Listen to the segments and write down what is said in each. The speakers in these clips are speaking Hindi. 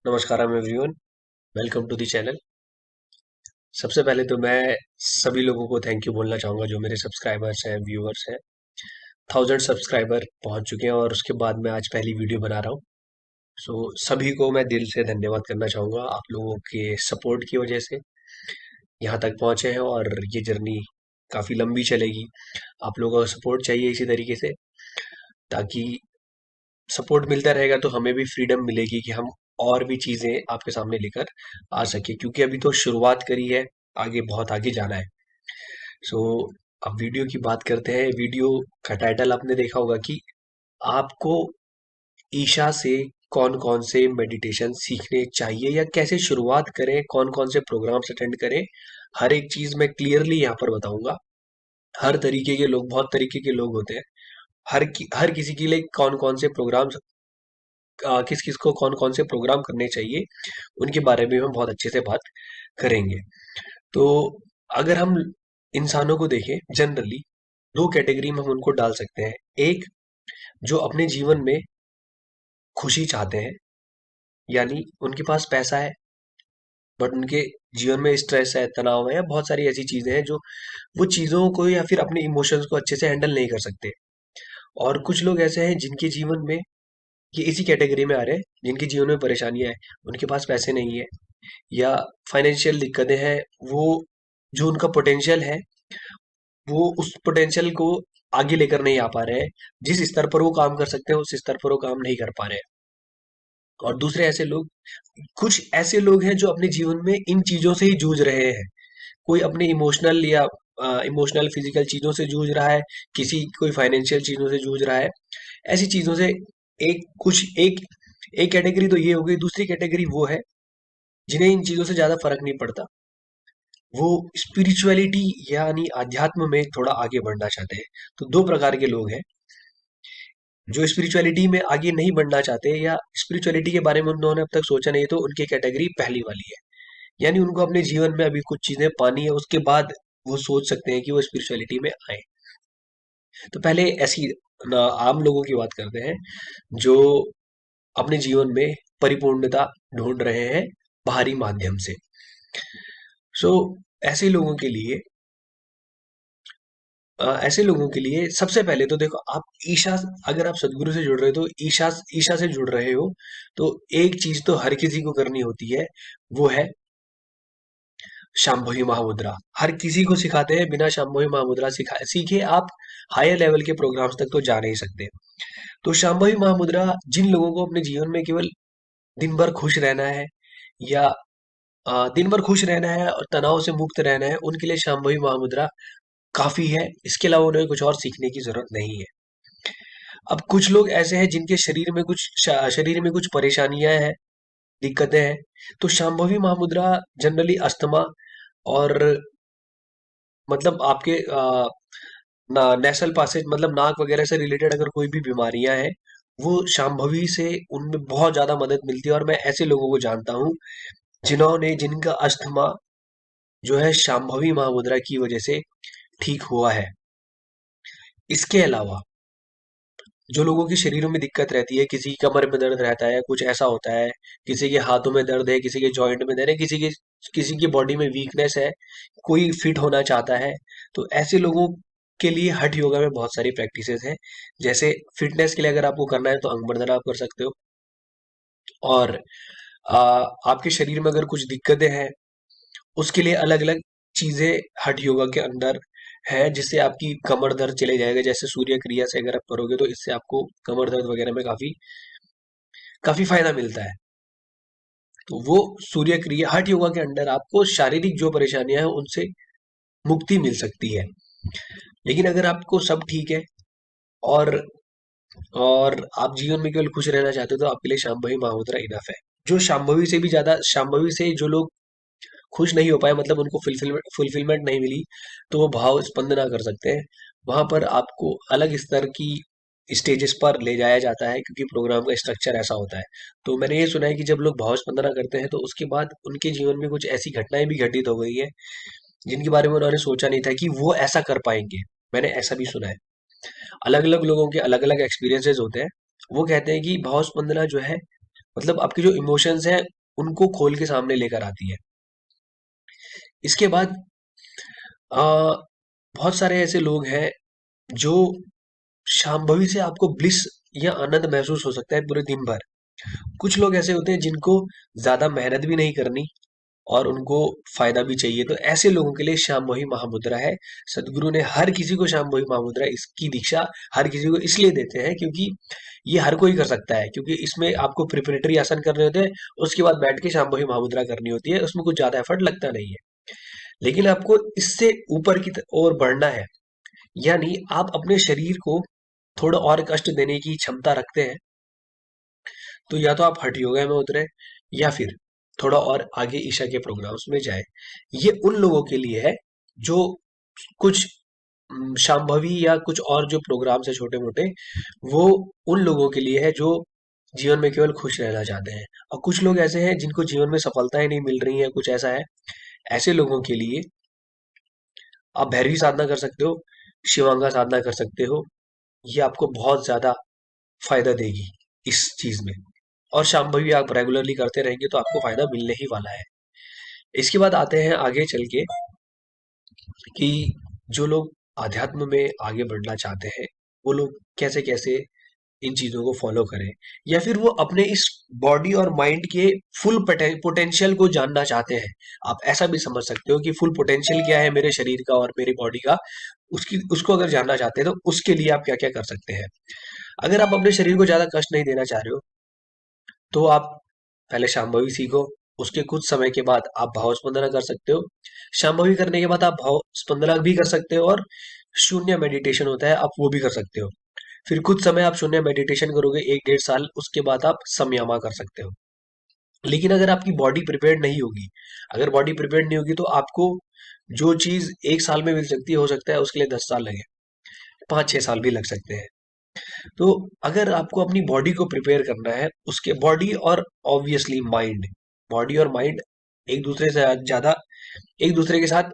नमस्कारम everyone, welcome to the channel. सबसे पहले तो मैं सभी लोगों को थैंक यू बोलना चाहूँगा जो मेरे सब्सक्राइबर्स हैं, व्यूअर्स हैं। 1000 सब्सक्राइबर पहुँच चुके हैं और उसके बाद मैं आज पहली वीडियो बना रहा हूँ। सो सभी को मैं दिल से धन्यवाद करना चाहूँगा, आप लोगों के सपोर्ट की वजह से यहाँ तक पहुँचे हैं और ये जर्नी काफ़ी लंबी चलेगी। आप लोगों का सपोर्ट चाहिए इसी तरीके से, ताकि सपोर्ट मिलता रहेगा तो हमें भी फ्रीडम मिलेगी कि हम और भी चीजें आपके सामने लेकर आ सके, क्योंकि अभी तो शुरुआत करी है, आगे बहुत आगे जाना है। सो अब वीडियो की बात करते हैं। वीडियो का टाइटल आपने देखा होगा कि आपको ईशा से कौन कौन से मेडिटेशन सीखने चाहिए या कैसे शुरुआत करें, कौन कौन से प्रोग्राम्स अटेंड करें। हर एक चीज मैं क्लियरली यहाँ पर बताऊंगा। हर तरीके के लोग, बहुत तरीके के लोग होते हैं। हर किसी के लिए कौन कौन से प्रोग्राम्स, किस किस को कौन कौन से प्रोग्राम करने चाहिए, उनके बारे में हम बहुत अच्छे से बात करेंगे। तो अगर हम इंसानों को देखें जनरली, दो कैटेगरी में हम उनको डाल सकते हैं। एक, जो अपने जीवन में खुशी चाहते हैं, यानी उनके पास पैसा है बट उनके जीवन में स्ट्रेस है, तनाव है, या बहुत सारी ऐसी चीजें हैं जो वो चीजों को या फिर अपने इमोशंस को अच्छे से हैंडल नहीं कर सकते। और कुछ लोग ऐसे हैं जिनके जीवन में, ये इसी कैटेगरी में आ रहे हैं, जिनके जीवन में परेशानियां हैं, उनके पास पैसे नहीं है या फाइनेंशियल दिक्कतें हैं। वो जो उनका पोटेंशियल है, वो उस पोटेंशियल को आगे लेकर नहीं आ पा रहे हैं। जिस स्तर पर वो काम कर सकते हैं उस स्तर पर वो काम नहीं कर पा रहे हैं। और दूसरे ऐसे लोग, कुछ ऐसे लोग हैं जो अपने जीवन में इन चीजों से ही जूझ रहे हैं। कोई अपने इमोशनल या इमोशनल फिजिकल चीजों से जूझ रहा है, किसी कोई फाइनेंशियल चीजों से जूझ रहा है, ऐसी चीजों से। एक कैटेगरी तो ये हो गई। दूसरी कैटेगरी वो है जिन्हें इन चीजों से ज्यादा फर्क नहीं पड़ता। वो स्पिरिचुअलिटी यानी अध्यात्म में थोड़ा आगे बढ़ना चाहते हैं। तो दो प्रकार के लोग हैं। जो स्पिरिचुअलिटी में आगे नहीं बढ़ना चाहते या स्पिरिचुअलिटी के बारे में उन्होंने अब तक सोचा नहीं, तो उनकी कैटेगरी पहली वाली है। यानी उनको अपने जीवन में अभी कुछ चीजें पानी है, उसके बाद वो सोच सकते हैं कि वो स्पिरिचुअलिटी में आए। तो पहले ऐसी आम लोगों की बात करते हैं जो अपने जीवन में परिपूर्णता ढूंढ रहे हैं बाहरी माध्यम से। सो ऐसे लोगों के लिए ऐसे लोगों के लिए सबसे पहले तो देखो, आप ईशा, अगर आप सदगुरु से जुड़ रहे हो तो ईशा ईशा से जुड़ रहे हो, तो एक चीज तो हर किसी को करनी होती है, वो है शांभवी महामुद्रा। हर किसी को सिखाते हैं, बिना शांभवी महामुद्रा सीखे आप हायर लेवल के प्रोग्राम्स तक तो जा नहीं सकते। तो शांभवी महामुद्रा जिन लोगों को अपने जीवन में केवल दिन भर खुश रहना है, या दिन भर खुश रहना है और तनाव से मुक्त रहना है, उनके लिए शांभवी महामुद्रा काफी है। इसके अलावा उन्हें कुछ और सीखने की जरूरत नहीं है। अब कुछ लोग ऐसे हैं जिनके शरीर में कुछ परेशानियां हैं, दिक्कतें हैं। तो शांभवी महामुद्रा जनरली अस्थमा और मतलब आपके नेशनल पासेज, मतलब नाक वगैरह से रिलेटेड अगर कोई भी बीमारियां हैं, वो शांभवी से उनमें बहुत ज्यादा मदद मिलती है। और मैं ऐसे लोगों को जानता हूँ जिनका अस्थमा जो है शांभवी महामुद्रा की वजह से ठीक हुआ है। इसके अलावा जो लोगों के शरीरों में दिक्कत रहती है, किसी की कमर में दर्द रहता है, कुछ ऐसा होता है, किसी के हाथों में दर्द है, किसी के जॉइंट में दर्द है, किसी की बॉडी में वीकनेस है, कोई फिट होना चाहता है, तो ऐसे लोगों के लिए हठ योगा में बहुत सारी प्रैक्टिसेस हैं। जैसे फिटनेस के लिए अगर आपको करना है तो अंग बंधन आप कर सकते हो। और आ, आपके शरीर में अगर कुछ दिक्कतें हैं, उसके लिए अलग अलग चीजें हठ योगा के अंदर है, जिससे आपकी कमर दर्द चले जाएगा। जैसे सूर्य क्रिया से अगर आप करोगे तो इससे आपको कमर दर्द वगैरह में काफी काफी फायदा मिलता है। तो वो सूर्य क्रिया हठ योगा के अंदर आपको शारीरिक जो परेशानियां हैं उनसे मुक्ति मिल सकती है। लेकिन अगर आपको सब ठीक है और आप जीवन में केवल खुश रहना चाहते हो, तो आपके लिए शांभवी महामुद्रा इनफ है। जो शांभवी से भी ज्यादा, शांभवी से जो लोग खुश नहीं हो पाए, मतलब उनको फुलफिलमेंट नहीं मिली, तो वो भाव स्पंदना कर सकते हैं। वहां पर आपको अलग स्तर की स्टेजेस पर ले जाया जाता है, क्योंकि प्रोग्राम का स्ट्रक्चर ऐसा होता है। तो मैंने ये सुना है कि जब लोग भाव स्पंदना करते हैं तो उसके बाद उनके जीवन में कुछ ऐसी घटनाएं भी घटित हो गई है जिनके बारे में उन्होंने सोचा नहीं था कि वो ऐसा कर पाएंगे। मैंने ऐसा भी सुना है। अलग अलग लोगों के अलग अलग एक्सपीरियंसेस होते हैं। वो कहते हैं कि भाव स्पंदना जो है मतलब आपके जो इमोशंस हैं उनको खोल के सामने लेकर आती है। इसके बाद बहुत सारे ऐसे लोग हैं जो शांभवी से आपको ब्लिस या आनंद महसूस हो सकता है पूरे दिन भर। कुछ लोग ऐसे होते हैं जिनको ज्यादा मेहनत भी नहीं करनी और उनको फायदा भी चाहिए, तो ऐसे लोगों के लिए शांभवी महामुद्रा है। सदगुरु ने हर किसी को शांभवी महामुद्रा इसकी दीक्षा हर किसी को इसलिए देते हैं क्योंकि ये हर कोई कर सकता है, क्योंकि इसमें आपको प्रिपरेटरी आसन करने होते हैं, उसके बाद बैठ के शांभवी महामुद्रा करनी होती है, उसमें कुछ ज्यादा एफर्ट लगता नहीं है। लेकिन आपको इससे ऊपर की ओर बढ़ना है, यानी आप अपने शरीर को थोड़ा और कष्ट देने की क्षमता रखते हैं, तो या तो आप हठ योगा में उतरे या फिर थोड़ा और आगे ईशा के प्रोग्राम्स में जाए। ये उन लोगों के लिए है जो कुछ शांभवी या कुछ और जो प्रोग्राम्स है छोटे मोटे, वो उन लोगों के लिए है जो जीवन में केवल खुश रहना चाहते हैं। और कुछ लोग ऐसे हैं जिनको जीवन में सफलताएं नहीं मिल रही हैं, कुछ ऐसा है। ऐसे लोगों के लिए आप भैरवी साधना कर सकते हो, शिवांगा साधना कर सकते हो। ये आपको बहुत ज्यादा फायदा देगी इस चीज में। और शांभवी आप रेगुलरली करते रहेंगे तो आपको फायदा मिलने ही वाला है। इसके बाद आते हैं आगे चल के कि जो लोग आध्यात्म में आगे बढ़ना चाहते हैं वो लोग कैसे कैसे इन चीजों को फॉलो करें, या फिर वो अपने इस बॉडी और माइंड के फुल पोटेंशियल को जानना चाहते हैं। आप ऐसा भी समझ सकते हो कि फुल पोटेंशियल क्या है मेरे शरीर का और मेरी बॉडी का, उसकी उसको अगर जानना चाहते हैं तो उसके लिए आप क्या क्या कर सकते हैं। अगर आप अपने शरीर को ज्यादा कष्ट नहीं देना चाह रहे हो तो आप पहले शांभवी सीखो। उसके कुछ समय के बाद आप भाव स्पंदना कर सकते हो। शांभवी करने के बाद आप भाव स्पंदना भी कर सकते हो, और शून्य मेडिटेशन होता है आप वो भी कर सकते हो। फिर कुछ समय आप शून्य मेडिटेशन करोगे 1 डेढ़ साल, उसके बाद आप समयामा कर सकते हो। लेकिन अगर आपकी बॉडी प्रिपेयर्ड नहीं होगी, अगर बॉडी प्रिपेयर्ड नहीं होगी तो आपको जो चीज 1 साल में मिल सकती है, हो सकता है उसके लिए 10 साल लगे, 5 6 साल भी लग सकते हैं। तो अगर आपको अपनी बॉडी को प्रिपेयर करना है, उसके बॉडी और ऑब्वियसली माइंड, बॉडी और माइंड एक दूसरे से ज्यादा एक दूसरे के साथ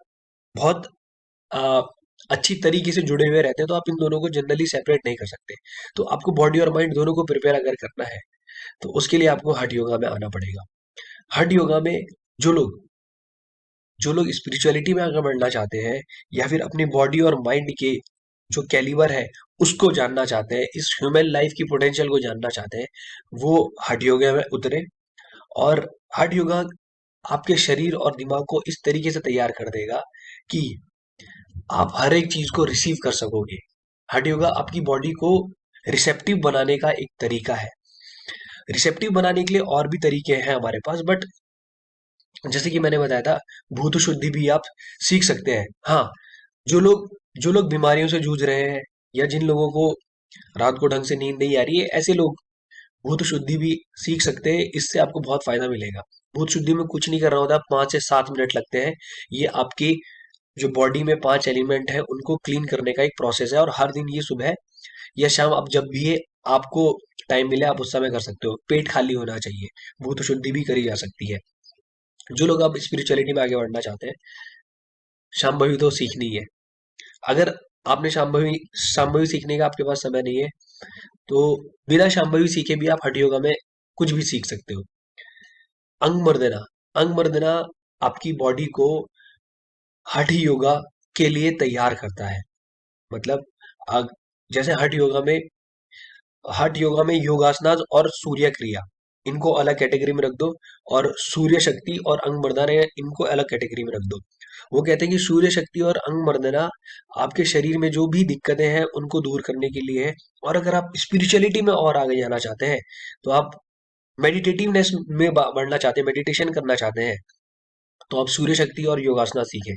बहुत आ, अच्छी तरीके से जुड़े हुए रहते हैं, तो आप इन दोनों को जनरली सेपरेट नहीं कर सकते। तो आपको बॉडी और माइंड दोनों को प्रिपेयर अगर करना है तो उसके लिए आपको हठ योगा में आना पड़ेगा। हठ योगा में जो लोग जो लोग स्पिरिचुअलिटी में आगे बढ़ना चाहते हैं, या फिर अपनी बॉडी और माइंड के जो कैलिबर है उसको जानना चाहते हैं, इस ह्यूमन लाइफ की पोटेंशियल को जानना चाहते हैं, वो हठ योगा में उतरे। और हठ योगा आपके शरीर और दिमाग को इस तरीके से तैयार कर देगा कि आप हर एक चीज को रिसीव कर सकोगे। हठ योगा आपकी बॉडी को रिसेप्टिव बनाने का एक तरीका है। रिसेप्टिव बनाने के लिए और भी तरीके हैं हमारे पास, बट जैसे कि मैंने बताया था, भूत शुद्धि भी आप सीख सकते हैं। हाँ, जो लोग बीमारियों से जूझ रहे हैं, या जिन लोगों को रात को ढंग से नींद नहीं आ रही है, ऐसे लोग भूत शुद्धि भी सीख सकते हैं। इससे आपको बहुत फायदा मिलेगा। भूत शुद्धि में कुछ नहीं करना होता, 5 से 7 मिनट लगते हैं। ये आपकी जो बॉडी में 5 एलिमेंट है उनको क्लीन करने का एक प्रोसेस है, और हर दिन ये सुबह या शाम आप जब भी आपको टाइम मिले आप उस समय कर सकते हो। पेट खाली होना चाहिए, भूत शुद्धि भी करी जा सकती है। जो लोग आप स्पिरिचुअलिटी में आगे बढ़ना चाहते हैं, शांभवी तो सीखनी है। अगर आपने शांभवी सीखने का आपके पास समय नहीं है तो बिना शांभवी सीखे भी आप हठ योगा में कुछ भी सीख सकते हो। अंग मर्दना, अंग मर्दना आपकी बॉडी को हठ योगा के लिए तैयार करता है। मतलब अग- जैसे हठ योगा में योगासनास और सूर्य क्रिया, इनको अलग कैटेगरी में रख दो, और सूर्य शक्ति और अंग मर्दना इनको अलग कैटेगरी में रख दो। वो कहते हैं कि सूर्य शक्ति और अंग मर्दना आपके शरीर में जो भी दिक्कतें हैं उनको दूर करने के लिए है। और अगर आप स्पिरिचुअलिटी में और आगे जाना चाहते हैं, तो आप मेडिटेटिवनेस में बढ़ना चाहते हैं, मेडिटेशन करना चाहते हैं, तो आप सूर्य शक्ति और योगासना सीखें।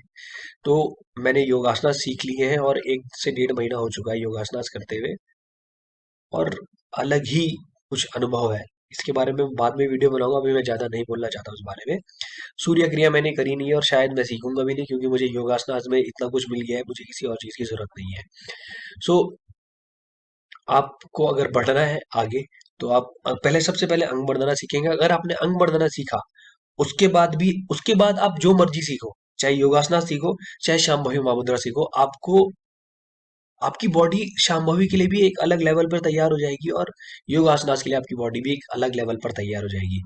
तो मैंने योगासना सीख लिए हैं और 1 से 1.5 महीना हो चुका है योगासनास करते हुए, और अलग ही कुछ अनुभव है। इसके बारे में बाद में वीडियो बनाऊंगा, अभी मैं ज्यादा नहीं बोलना चाहता उस बारे में। सूर्य क्रिया मैंने करी नहीं है और शायद मैं सीखूंगा भी नहीं, क्योंकि मुझे योगासनास में इतना कुछ मिल गया है, मुझे किसी और चीज की जरूरत नहीं है। सो आपको अगर बढ़ना है आगे, तो आप पहले सबसे पहले अंग मर्दना सीखेंगे। अगर आपने अंग मर्दना सीखा, उसके बाद आप जो मर्जी सीखो, चाहे योगासना सीखो, चाहे शांभवी मुद्रा सीखो, आपको आपकी बॉडी शांभवी के लिए भी एक अलग लेवल पर तैयार हो जाएगी और योग आसनास के लिए आपकी बॉडी भी एक अलग लेवल पर तैयार हो जाएगी।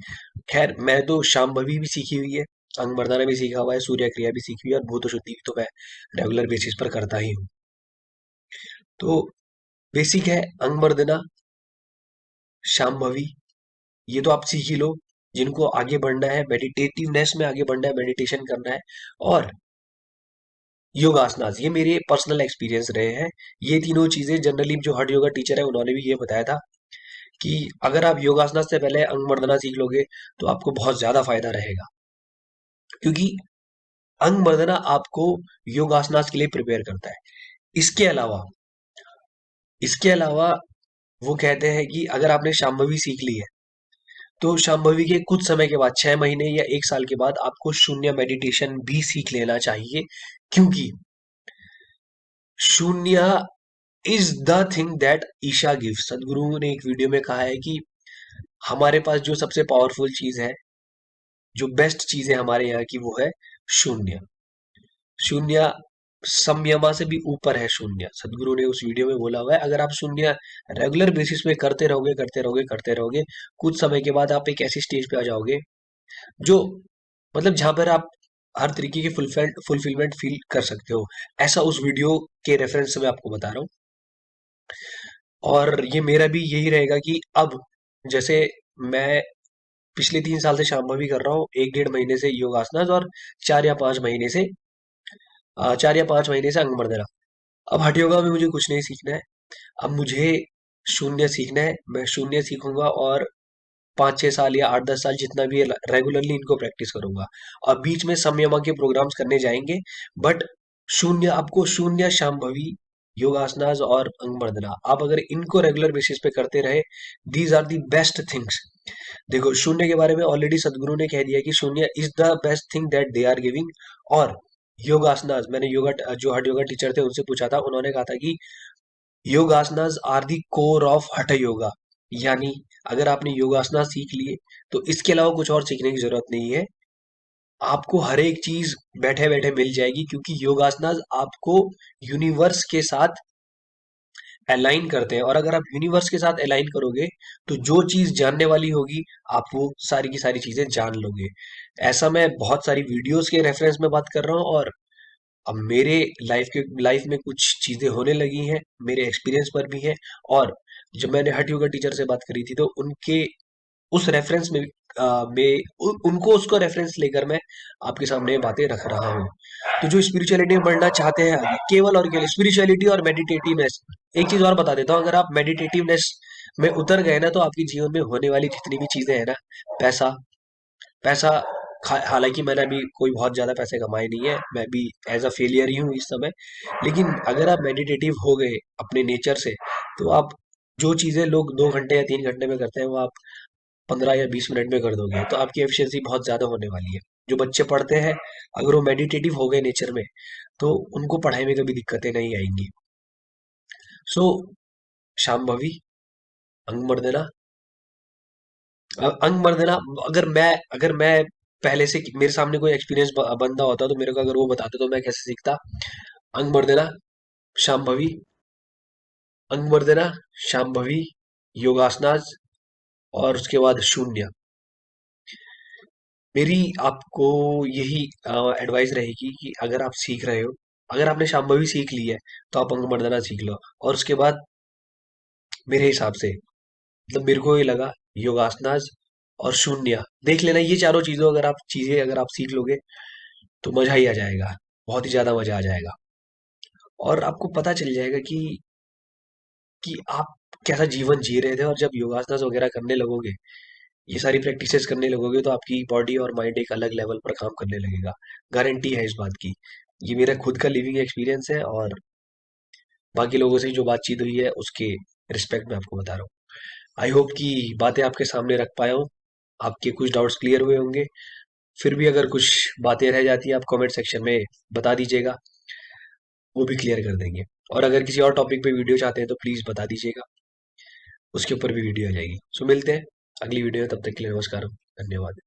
खैर, मैं तो शांभवी भी सीखी हुई है, अंग मर्दना भी सीखा हुआ है, सूर्य क्रिया भी सीखी हुई है और भूत शुद्धि भी तो मैं रेगुलर बेसिस पर करता ही हूँ। तो बेसिक है अंग मर्दना, शांभवी, ये तो आप सीख ही लो। जिनको आगे बढ़ना है, मेडिटेटिवनेस में आगे बढ़ना है, मेडिटेशन करना है, और योगासनास, ये मेरे पर्सनल एक्सपीरियंस रहे हैं। ये तीनों चीजें जनरली जो हठ योगा टीचर है उन्होंने भी ये बताया था कि अगर आप योगासनास से पहले अंग मर्दना सीख लोगे तो आपको बहुत ज्यादा फायदा रहेगा, क्योंकि अंग मर्दना आपको योगासनास के लिए प्रिपेयर करता है। इसके अलावा इसके अलावा वो कहते हैं कि अगर आपने शांभवी सीख ली है तो शांभवी के कुछ समय के बाद, 6 महीने या 1 साल के बाद, आपको शून्य मेडिटेशन भी सीख लेना चाहिए, क्योंकि शून्य is the thing that Isha gives. Sadhguru ने एक वीडियो में कहा है कि हमारे पास जो सबसे पावरफुल चीज है, जो बेस्ट चीज है हमारे यहाँ की, वो है शून्य। शून्य संयमा से भी ऊपर है शून्य। सदगुरु ने उस वीडियो में बोला हुआ है, अगर आप शून्य रेगुलर बेसिस पे करते रहोगे, करते रहोगे, करते रहोगे, कुछ समय के बाद आप एक ऐसी स्टेज पे आ जाओगे जो, मतलब जहां पर आप हर तरीके की फुलफिलमेंट फील कर सकते हो। ऐसा उस वीडियो के रेफरेंस से मैं आपको बता रहा हूँ। और ये मेरा भी यही रहेगा कि अब जैसे मैं पिछले 3 साल से शांभवी कर रहा हूँ, 1 डेढ़ महीने से योगासनास, और 4 या 5 महीने से 4 या 5 महीने से अंग मर्दना। अब हठ योगा में मुझे कुछ नहीं सीखना है, अब मुझे शून्य सीखना है। मैं शून्य सीखूंगा और 5 6 साल या 8 10 साल जितना भी रेगुलरली इनको प्रैक्टिस करूंगा। और बीच में संयमा के प्रोग्राम्स करने जाएंगे, बट शून्य, आपको शून्य, शांभवी, योगासनास और अंग मर्दना, आप अगर इनको रेगुलर बेसिस पे करते रहे, these are the best things. देखो, शून्य के बारे में ऑलरेडी सदगुरु ने कह दिया कि शून्य is the best thing that they are giving. और योगासनास, मैंने योगा जो हठ योगा टीचर थे उनसे पूछा था, उन्होंने कहा था कि yogasanas are the core of हठ योगा। यानी अगर आपने योगासना सीख लिए तो इसके अलावा कुछ और सीखने की जरूरत नहीं है, आपको हर एक चीज बैठे बैठे मिल जाएगी, क्योंकि योगासनास आपको यूनिवर्स के साथ अलाइन करते हैं। और अगर आप यूनिवर्स के साथ अलाइन करोगे तो जो चीज जानने वाली होगी, आप वो सारी की सारी चीजें जान लोगे। ऐसा मैं बहुत सारी वीडियोस के रेफरेंस में बात कर रहा हूँ, और अब मेरे लाइफ में कुछ चीजें होने लगी हैं, मेरे एक्सपीरियंस पर भी है। और जब मैंने हठ योगा टीचर से बात करी थी तो उनके उस रेफरेंस में उनको उसको रेफरेंस लेकर मैं आपके सामने बातें रख रहा हूँ। तो जो स्पिरिचुअलिटी में बढ़ना चाहते हैं आगे, केवल और केवल स्पिरिचुअलिटी और मेडिटेटिवनेस। एक चीज और बता देता हूँ, अगर आप मेडिटेटिवनेस में उतर गए ना, तो आपके जीवन में होने वाली जितनी भी चीजें हैं ना, पैसा, पैसा, हालांकि मैंने अभी कोई बहुत ज्यादा पैसे कमाए नहीं है, मैं भी एज अ फेलियर ही हूँ इस समय, लेकिन अगर आप मेडिटेटिव हो गए अपने नेचर से, तो आप जो चीजें लोग 2 घंटे या 3 घंटे में करते हैं, वो आप 15 या 20 मिनट में कर दोगे, तो आपकी एफिशिएंसी बहुत ज्यादा होने वाली है। जो बच्चे पढ़ते हैं, अगर वो मेडिटेटिव हो गए नेचर में, तो उनको पढ़ाई में कभी दिक्कतें नहीं आएंगी। सो शांभवी, अंग मर्दना, अंग मर्दना, अगर मैं पहले से मेरे सामने कोई एक्सपीरियंस बंदा होता, तो मेरे को अगर वो बताता तो मैं कैसे सीखता। अंग मर्दना, शांभवी, अंग मर्दना, शांभवी, योगासनास, और उसके बाद शून्य। मेरी आपको यही एडवाइस रहेगी कि अगर आप सीख रहे हो, अगर आपने शांभवी सीख ली है, तो आप अंग मर्दना सीख लो। और उसके बाद मेरे हिसाब से, मतलब मेरे को ये लगा, योगासनास और शून्य देख लेना। ये चारों चीजें अगर आप सीख लोगे तो मजा ही आ जाएगा, बहुत ही ज्यादा मजा आ जाएगा। और आपको पता चल जाएगा कि आप कैसा जीवन जी रहे थे। और जब योगासनास वगैरह करने लगोगे, ये सारी प्रैक्टिसेस करने लगोगे, तो आपकी बॉडी और माइंड एक अलग लेवल पर काम करने लगेगा। गारंटी है इस बात की। ये मेरा खुद का लिविंग एक्सपीरियंस है, और बाकी लोगों से जो बातचीत हुई है उसके रिस्पेक्ट में आपको बता रहा हूँ। आई होप कि बातें आपके सामने रख पाया हूँ, आपके कुछ डाउट्स क्लियर हुए होंगे। फिर भी अगर कुछ बातें रह जाती है, आप कमेंट सेक्शन में बता दीजिएगा, वो भी क्लियर कर देंगे। और अगर किसी और टॉपिक पे वीडियो चाहते हैं तो प्लीज़ बता दीजिएगा, उसके ऊपर भी वीडियो आ जाएगी। सो मिलते हैं अगली वीडियो में, तब तक के लिए नमस्कार, धन्यवाद।